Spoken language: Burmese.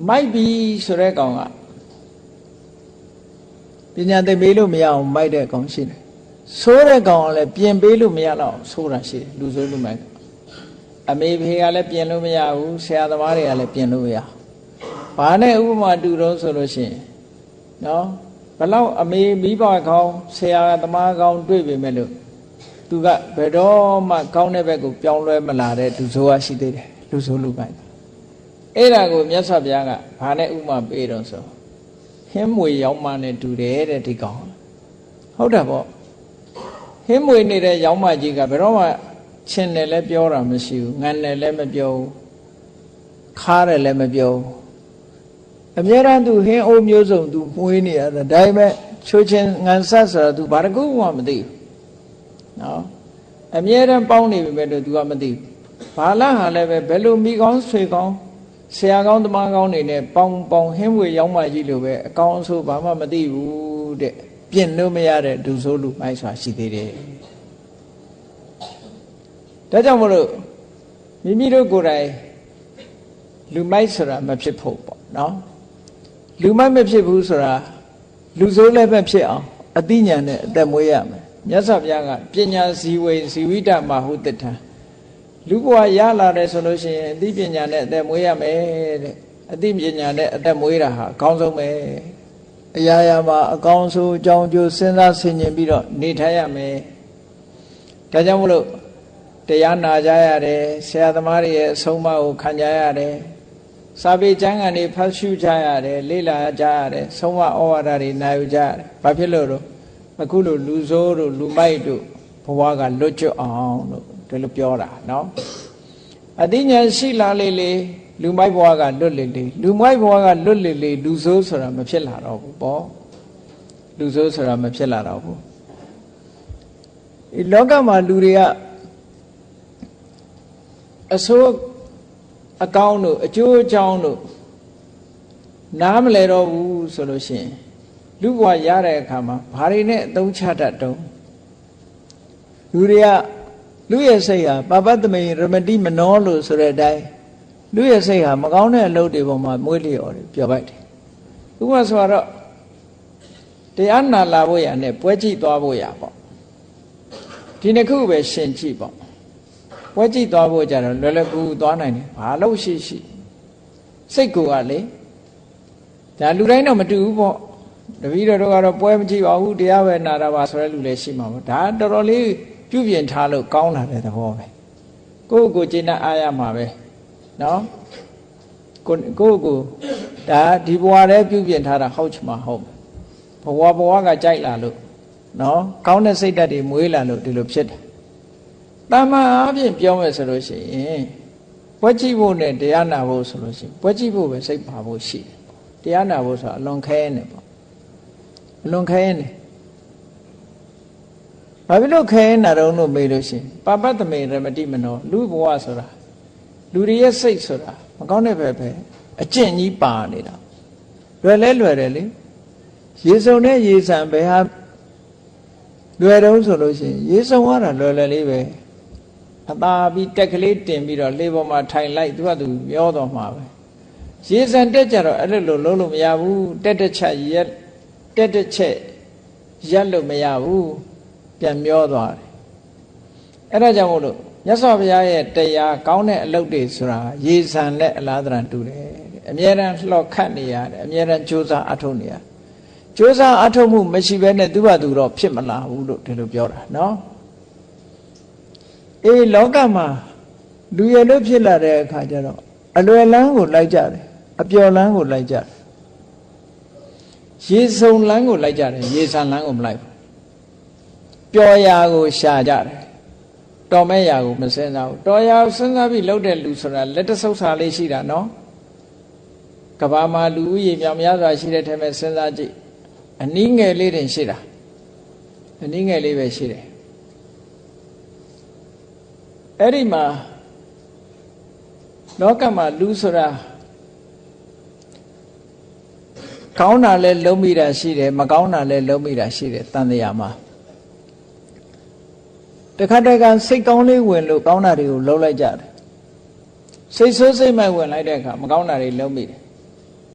might be ဆိုတဲ့ကောင်ကပညာသိပေးလို့မရအောင်မိုက်တဲ့ကောင်ရှိတယ်ဆိုးတဲ့ကောင်ကလည်းပြင်ပေးလို့မရတော့ဆိုးတာရှိတယ်လူဆိုးလူမိုက်အမေဖေကလည်းပြင်လို့မရဘူးဆရာသမားတွေကလည်းပြင်လို့မရဘာနဲ့ဥပမာတူတော့ဆိုလို့ရှိရင်နော်ဘလောက်အမေမိဘကောင်းဆရာသမားကောင်းတွေ့ပေမဲ့လို့သူကဘယ်တော့မှကောင်းတဲ့ဘက်ကိုပြောင်းလဲမလာတဲ့သူဆိုးရရှိသေးတယ်လူဆိုးလူမိုက်အဲ့ဒါကိုမြတ်စွာဘုရားကဘာနဲ့ဥပမာပေးတော့ဆိုဟင်းမွေရောင်းမနဲ့တူတယ်တဲ့ဒီကောင်ဟုတ်တာပေါ့ဟင်းမွေနေတဲ့ရောင်းမကြီးကဘယ်တော့မှချင်းတယ်လည်းပြောတာမရှိဘူးငံတယ်လည်းမပြောဘူးခါတယ်လည်းမပြောဘူးအများအားသူဟင်းအိုးမျိုးစုံသူမွေးနေရတာဒါပေမဲ့ချိုးချင်းငံဆက်ဆိုတာသူဘာတကူမှမသိဘူးနော်အများအားပေါင်းနေပြီမဲ့တော့သူကမသိဘူးဘာလားဟာလည်းပဲဘယ်လိုမိကောင်းဆွေကောင်းဆရာကောင်းတမန်ကောင်းနေနဲ့ပေါင်းဟင်းမွေရောင်းမကြီးလိုပဲအကောင်းအဆိုးဘာမှမသိဘူးတဲ့ပြင်လို့မရတဲ့ဒုဆိုးလူမိုက်စွာရှိသေးတယ်ဒါကြောင့်မလို့မိမိတို့ကိုယ်တိုင်လူမိုက်ဆိုတာမဖြစ်ဖို့ပေါ့နော်လူမိုက်မဖြစ်ဘူးဆိုတာလူဆိုးလည်းပဲဖြစ်အောင်အသိဉာဏ်နဲ့အသက်မွေးရမယ်မြတ်စွာဘုရားကပညာဇီဝေဇီဝိတမဟုတ္တံလူဘဝရလာတယ်ဆိုလို့ရှိရင်အသိပညာနဲ့အသက်မွေးရမယ်တဲ့အသိပညာနဲ့အသက်မွေးတာဟာအကောင်းဆုံးပဲအရာရာမှာအကောင်းဆုံးအကြောင်းကျိုးစဉ်းစားဆင်ခြင်ပြီးတော့နေထိုင်ရမယ်ဒါကြောင့်မလို့တရားနာကြရတယ်ဆရာသမားတွေရဲ့အဆုံးအမကိုခံကြရတယ်စာပေကျမ်းဂန်တွေဖတ်ရှုကြရတယ်လေ့လာကြရတယ်ဆုံးမဩဝါဒတွေနာယူကြရတယ်ဘာဖြစ်လို့တော့အခုလိုလူဆိုးတို့လူမိုက်တို့ဘဝကလွတ်ကျွတ်အောင်လို့ဒီလိုပြောတာနော်အသိဉာဏ်ရှိလာလေလေလူမိုက်ဘဝကလွတ်လေလေလူမိုက်ဘဝကလွတ်လေလေလူဆိုးဆိုတာမဖြစ်လာတော့ဘူးပေါ့လူဆိုးဆိုတာမဖြစ်လာတော့ဘူးဒီလောကမှာလူတွေကအဆိုးအကောင်းတို့အကျိုးအကြောင်းတို့နားမလဲတော့ဘူးဆိုလို့ရှိရင်လူဘဝရတဲ့အခါမှာဘာတွေနဲ့အသုံးချတတ်တုံးလူတွေကလူရဲ့စိတ်ဟာပပတ္တမေရမတိမနောလို့ဆိုတဲ့အတိုင်းလူရဲ့စိတ်ဟာမကောင်းတဲ့အလုပ်တွေပေါ်မှာမွေးလျော်တယ်ပြောပိုက်တယ်ဥပမာဆိုတော့တရားနာလာဖို့ရနဲ့ပွဲကြည့်သွားဖို့ရပေါ့ဒီနှစ်ခုပဲရှင်ကြည့်ပေါ့ပွဲကြည့်သွားဖို့ကြတော့လွယ်လွယ်ကူကူသွားနိုင်တယ်ဘာလို့ရှိစိတ်ကိုကလေဒါလူတိုင်းတော့မတူဘူးပေါ့တပည့်တော်တို့ကတော့ပွဲမကြည့်ပါဘူးတရားပဲနာတာပါဆိုတဲ့လူလည်းရှိမှာပေါ့ဒါတော်တော်လေးပြုပြင်ထားလို့ကောင်းလာတဲ့သဘောပဲကိုယ့်ကိုယ်ကျင့်အားရမှာပဲနော်ကိုယ့်ကိုဒါဒီဘဝထဲပြုပြင်ထားတာဟုတ်ချင်မှာဟုတ်ဘဝကကြိုက်လာလို့နော်ကောင်းတဲ့စိတ်ဓာတ်တွေမွေးလာလို့ဒီလိုဖြစ်တယ်တာမန်အားဖြင့်ပြောမယ်ဆိုလို့ရှိရင်ပွဲကြည့်ဖို့နဲ့တရားနာဖို့ဆိုလို့ရှိရင်ပွဲကြည့်ဖို့ပဲစိတ်ပါဖို့ရှိတယ်တရားနာဖို့ဆိုတာအလွန်ခဲနေပေါ့အလွန်ခဲနေဘာဖြစ်လို့ခဲနာတော့လို့မေးလို့ရှိရင်ပပတ္တမေရမတိမနောလူဘဝဆိုတာလူတွေရဲ့စိတ်ဆိုတာမကောင်းတဲ့ပဲအကျင့်ကြီးပါနေတာလွယ်တယ်လေရေစုံနဲ့ရေဆံပဲဟာလွယ်တော့ဆိုလို့ရှိရင်ရေစုံရတာလွယ်လေးပဲအသာပြီးတက်ကလေးတင်ပြီးတော့လေပေါ်မှာထိုင်လိုက်သူကသူမျောတော့မှာပဲရေဆံတက်ကြတော့အဲ့လိုလုံးလို့မရဘူးတက်တစ်ချက်ရက်လို့မရဘူးပြန်မျောသွားတယ်အဲ့ဒါကြောင့်မို့လို့မြတ်စွာဘုရားရဲ့တရားကောင်းတဲ့အလုပ်တွေဆိုတာရေဆံနဲ့အလားတန်တူတယ်အမြဲတမ်းလှော်ခတ်နေရတယ်အမြဲတမ်းကြိုးစားအထုတ်နေရကြိုးစားအထုတ်မှုမရှိဘဲနဲ့သူ့ဘာသူတော့ဖြစ်မလာဘူးလို့ဒီလိုပြောတာနော်အေးလောကမှာလူရလို့ဖြစ်လာတဲ့အခါကျတော့အလွယ်လန်းကိုလိုက်ကြတယ်အပျော်လန်းကိုလိုက်ကြတယ်ရေစုံလန်းကိုလိုက်ကြတယ်ရေဆံလန်းကိုမလိုက်ဘူးပျော်ရာကိုရှာကြတယ်တော်မဲ့ရာကိုမစင်စားဘူးတော်ရာကိုစဉ်းစားပြီးလှုပ်တဲ့လူဆိုတာလက်တဆုပ်စာလေးရှိတာနော်ကဘာမှာလူဦးရေမြောင်များစွာရှိတဲ့ထဲမှာစဉ်းစားကြည့်အနည်းငယ်လေးတင်ရှိတာအနည်းငယ်လေးပဲရှိတယ်အဲ့ဒီမှာလောကမှာလူဆိုတာကောင်းတာလည်းလုံးမိတာရှိတယ်မကောင်းတာလည်းလုံးမိတာရှိတယ်တန်တရားမှာတခါတခါစိတ်ကောင်းလေးဝင်လို့ကောင်းတာတွေကိုလုံးလိုက်ကြတယ်စိတ်ဆိုးစိတ်မိုက်ဝင်လိုက်တဲ့အခါမကောင်းတာတွေလုံးမိတယ်